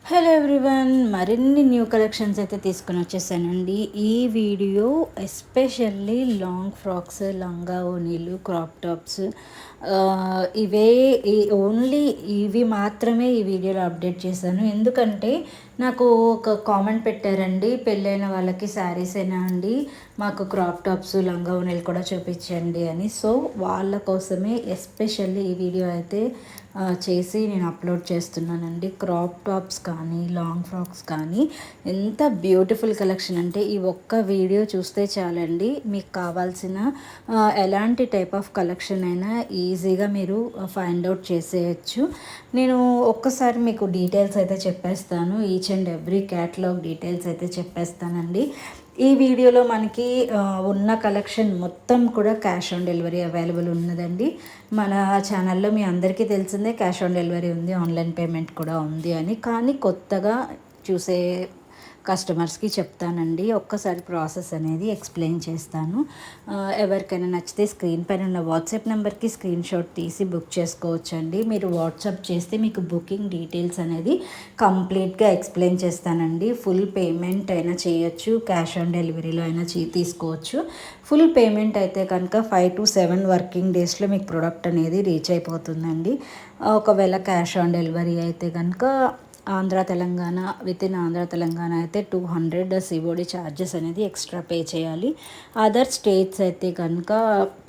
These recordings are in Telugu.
హలో ఎవ్రీవన్, మరిన్ని న్యూ కలెక్షన్స్ అయితే తీసుకొని వచ్చేసానండి. ఈ వీడియో ఎస్పెషల్లీ లాంగ్ ఫ్రాక్స్, లంగా ఓనీలు, క్రాప్ టాప్స్, ఇవే ఓన్లీ ఇవి మాత్రమే ఈ వీడియోలో అప్డేట్ చేశాను. ఎందుకంటే నాకు ఒక కామెంట్ పెట్టారండి, పెళ్ళైన వాళ్ళకి శారీసేనా అండి, మాకు క్రాప్ టాప్స్, లంగా ఓనీలు కూడా చూపించండి అని. సో వాళ్ళ కోసమే ఎస్పెషల్లీ ఈ వీడియో అయితే చేసి నేను అప్లోడ్ చేస్తున్నానండి. క్రాప్ టాప్స్ కానీ, లాంగ్ ఫ్రాక్స్ కానీ ఎంత బ్యూటిఫుల్ కలెక్షన్ అంటే ఈ ఒక్క వీడియో చూస్తే చాలండి, మీకు కావాల్సిన ఎలాంటి టైప్ ఆఫ్ కలెక్షన్ అయినా ఈజీగా మీరు ఫైండ్ అవుట్ చేసేయచ్చు. నేను ఒక్కసారి మీకు డీటెయిల్స్ అయితే చెప్పేస్తాను, each and every catalogue details అయితే చెప్పేస్తానండి. ఈ వీడియోలో మనకి ఉన్న కలెక్షన్ మొత్తం కూడా క్యాష్ ఆన్ డెలివరీ అవైలబుల్ ఉన్నదండి. మన ఛానల్లో మీ అందరికీ తెలిసిందే క్యాష్ ఆన్ డెలివరీ ఉంది, ఆన్లైన్ పేమెంట్ కూడా ఉంది అని. కానీ కొత్తగా చూసే కస్టమర్స్కి చెప్తానండి, ఒక్కసారి ప్రాసెస్ అనేది ఎక్స్ప్లెయిన్ చేస్తాను. ఎవరికైనా నచ్చితే స్క్రీన్ పైన ఉన్న వాట్సాప్ నెంబర్కి స్క్రీన్ షాట్ తీసి బుక్ చేసుకోవచ్చండి. మీరు వాట్సాప్ చేస్తే మీకు బుకింగ్ డీటెయిల్స్ అనేది కంప్లీట్గా ఎక్స్ప్లెయిన్ చేస్తానండి. ఫుల్ పేమెంట్ అయినా చేయొచ్చు, క్యాష్ ఆన్ డెలివరీలో అయినా తీసుకోవచ్చు. ఫుల్ పేమెంట్ అయితే కనుక 5 to 7 వర్కింగ్ డేస్లో మీకు ప్రోడక్ట్ అనేది రీచ్ అయిపోతుందండి. ఒకవేళ క్యాష్ ఆన్ డెలివరీ అయితే కనుక ఆంధ్ర తెలంగాణ, విత్ ఇన్ ఆంధ్ర తెలంగాణ అయితే 200 సిఓడి ఛార్జెస్ అనేది ఎక్స్ట్రా పే చేయాలి. అదర్ స్టేట్స్ అయితే కనుక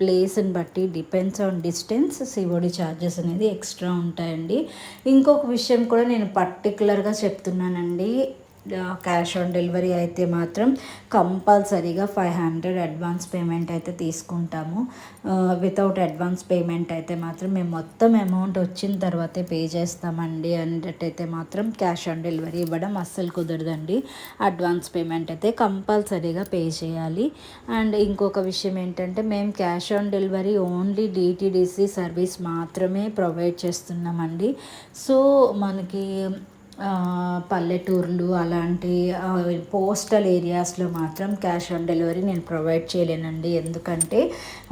ప్లేస్ని బట్టి depends on distance COD charges అనేది ఎక్స్ట్రా ఉంటాయండి. ఇంకొక విషయం కూడా నేను పర్టికులర్గా చెప్తున్నానండి, క్యాష్ ఆన్ డెలివరీ అయితే మాత్రం కంపల్సరీగా 500 అడ్వాన్స్ పేమెంట్ అయితే తీసుకుంటాము. వితౌట్ అడ్వాన్స్ పేమెంట్ అయితే మాత్రం మేము మొత్తం అమౌంట్ వచ్చిన తర్వాతే పే చేస్తామండి. అన్నట్టయితే మాత్రం క్యాష్ ఆన్ డెలివరీ ఇవ్వడం అస్సలు కుదరదండి. అడ్వాన్స్ పేమెంట్ అయితే కంపల్సరీగా పే చేయాలి. అండ్ ఇంకొక విషయం ఏంటంటే, మేము cash on delivery only DTDC service మాత్రమే ప్రొవైడ్ చేస్తున్నామండి. సో మనకి పల్లెటూర్లు అలాంటి పోస్టల్ ఏరియాస్లో మాత్రం క్యాష్ ఆన్ డెలివరీ నేను ప్రొవైడ్ చేయలేనండి. ఎందుకంటే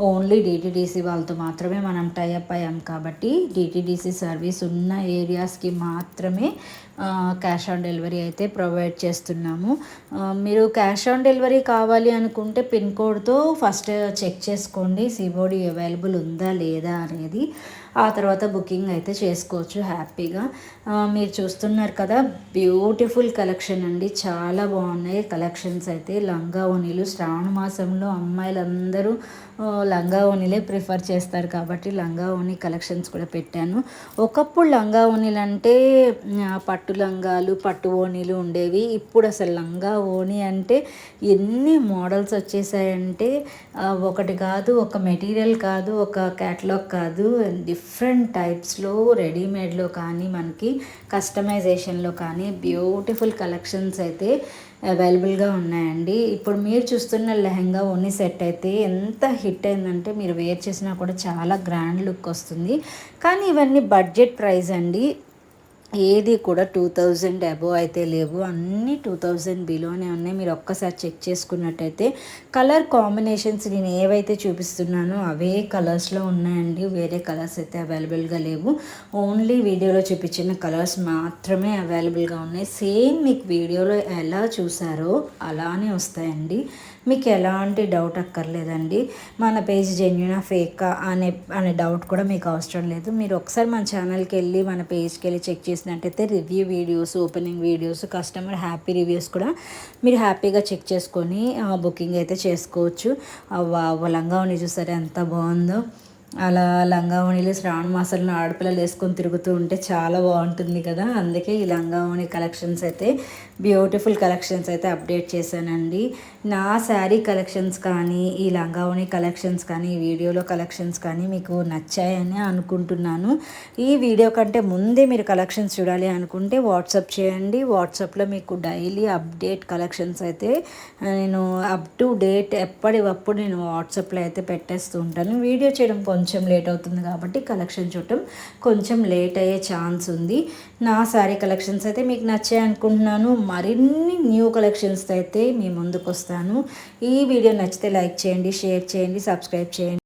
ఓన్లీ డిటిడిసి వాళ్ళతో మాత్రమే మనం టైఅప్ అయ్యాం కాబట్టి డిటిడిసి సర్వీస్ ఉన్న ఏరియాస్కి మాత్రమే క్యాష్ ఆన్ డెలివరీ అయితే ప్రొవైడ్ చేస్తున్నాము. మీరు క్యాష్ ఆన్ డెలివరీ కావాలి అనుకుంటే పిన్ కోడ్తో ఫస్ట్ చెక్ చేసుకోండి, సిఓడి అవైలబుల్ ఉందా లేదా అనేది. ఆ తర్వాత బుకింగ్ అయితే చేసుకోవచ్చు హ్యాపీగా. మీరు చూస్తున్నారు కదా, బ్యూటిఫుల్ కలెక్షన్ అండి, చాలా బాగున్నాయి కలెక్షన్స్ అయితే. లంగా ఓనీలు శ్రావణ మాసంలో అమ్మాయిలందరూ లంగా ఓనీలే ప్రిఫర్ చేస్తారు కాబట్టి లంగా ఓనీ కలెక్షన్స్ కూడా పెట్టాను. ఒకప్పుడు లంగా ఓనీలు అంటే పట్టు లంగాలు, పట్టు ఓనీలు ఉండేవి. ఇప్పుడు అసలు లంగా ఓనీ అంటే ఎన్ని మోడల్స్ వచ్చేసాయంటే ఒకటి కాదు, ఒక మెటీరియల్ కాదు, ఒక క్యాటలాగ్ కాదు, డిఫరెంట్ టైప్స్లో రెడీమేడ్లో కానీ మనకి కస్టమైజేషన్లో కానీ బ్యూటిఫుల్ కలెక్షన్స్ అయితే అవైలబుల్గా ఉన్నాయండి. ఇప్పుడు మీరు చూస్తున్న లెహంగా ఓనీ సెట్ అయితే ఎంత హిట్ అయిందంటే మీరు వేర్ చేసినా కూడా చాలా గ్రాండ్ లుక్ వస్తుంది. కానీ ఇవన్నీ బడ్జెట్ ప్రైస్ అండి, ఏది కూడా 2000 అబోవ్ అయితే లేవు, అన్నీ 2000 బిలోనే ఉన్నాయి. మీరు ఒక్కసారి చెక్ చేసుకున్నట్టయితే కలర్ కాంబినేషన్స్ నేను ఏవైతే చూపిస్తున్నానో అవే కలర్స్లో ఉన్నాయండి, వేరే కలర్స్ అయితే అవైలబుల్గా లేవు. ఓన్లీ వీడియోలో చూపించిన కలర్స్ మాత్రమే అవైలబుల్గా ఉన్నాయి. సేమ్ మీకు వీడియోలో ఎలా చూసారో అలానే వస్తాయండి, మీకు ఎలాంటి డౌట్ అక్కర్లేదండి. మన పేజ్ జెన్యూనా ఫేకా అనే డౌట్ కూడా మీకు అవసరం లేదు. మీరు ఒకసారి మన ఛానల్కి వెళ్ళి మన పేజ్కి వెళ్ళి చెక్ చేసినట్టయితే review videos, opening videos, customer happy reviews కూడా మీరు హ్యాపీగా చెక్ చేసుకొని బుకింగ్ అయితే చేసుకోవచ్చు. లంగా ఓణి చూసారా ఎంత బాగుందో, అలా లంగా ఓణీలు శ్రావణ మాసంలో ఆడపిల్లలు వేసుకొని తిరుగుతూ ఉంటే చాలా బాగుంటుంది కదా. అందుకే ఈ లంగా ఓణి కలెక్షన్స్ అయితే బ్యూటిఫుల్ కలెక్షన్స్ అయితే అప్డేట్ చేశానండి. నా శారీ కలెక్షన్స్ కానీ, ఈ లంగా ఓణి కలెక్షన్స్ కానీ, ఈ వీడియోలో కలెక్షన్స్ కానీ మీకు నచ్చాయని అనుకుంటున్నాను. ఈ వీడియో కంటే ముందే మీరు కలెక్షన్స్ చూడాలి అనుకుంటే వాట్సాప్ చేయండి. వాట్సాప్లో మీకు డైలీ అప్డేట్ కలెక్షన్స్ అయితే నేను అప్ టు డేట్ ఎప్పటికప్పుడు నేను వాట్సాప్లో అయితే పెట్టేస్తూ ఉంటాను. వీడియో చేయడం కొంచెం లేట్ అవుతుంది కాబట్టి కలెక్షన్ చూడటం కొంచెం లేట్ అయ్యే ఛాన్స్ ఉంది. నా శారీ కలెక్షన్స్ అయితే మీకు నచ్చాయి అనుకుంటున్నాను. మరిన్ని న్యూ కలెక్షన్స్ అయితే మీ ముందుకు వస్తాను. ఈ వీడియో నచ్చితే లైక్ చేయండి, షేర్ చేయండి, సబ్స్క్రైబ్ చేయండి.